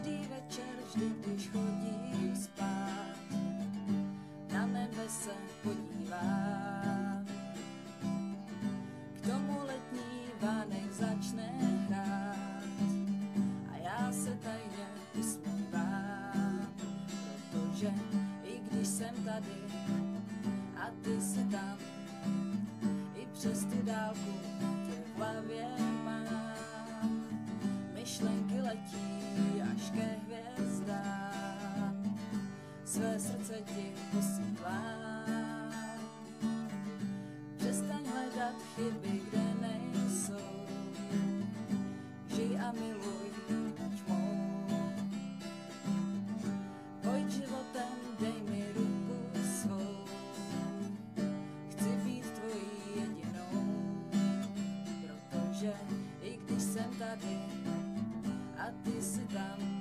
Každý večer, vždy když chodím spát, na nebe se podívám. K tomu letní vánek začne hrát a já se tajně usmívám, protože i když jsem tady a ty jsi tam, i přes tu dálku tě v hlavě mám. Myšlenky letí až ke hvězdám, své srdce ti posílám. Přestaň hledat chyby, kde nejsou, žij a miluj tmou. Pojď životem, dej mi ruku svou, chci být tvojí jedinou, protože i když jsem tady a ty jsi tam,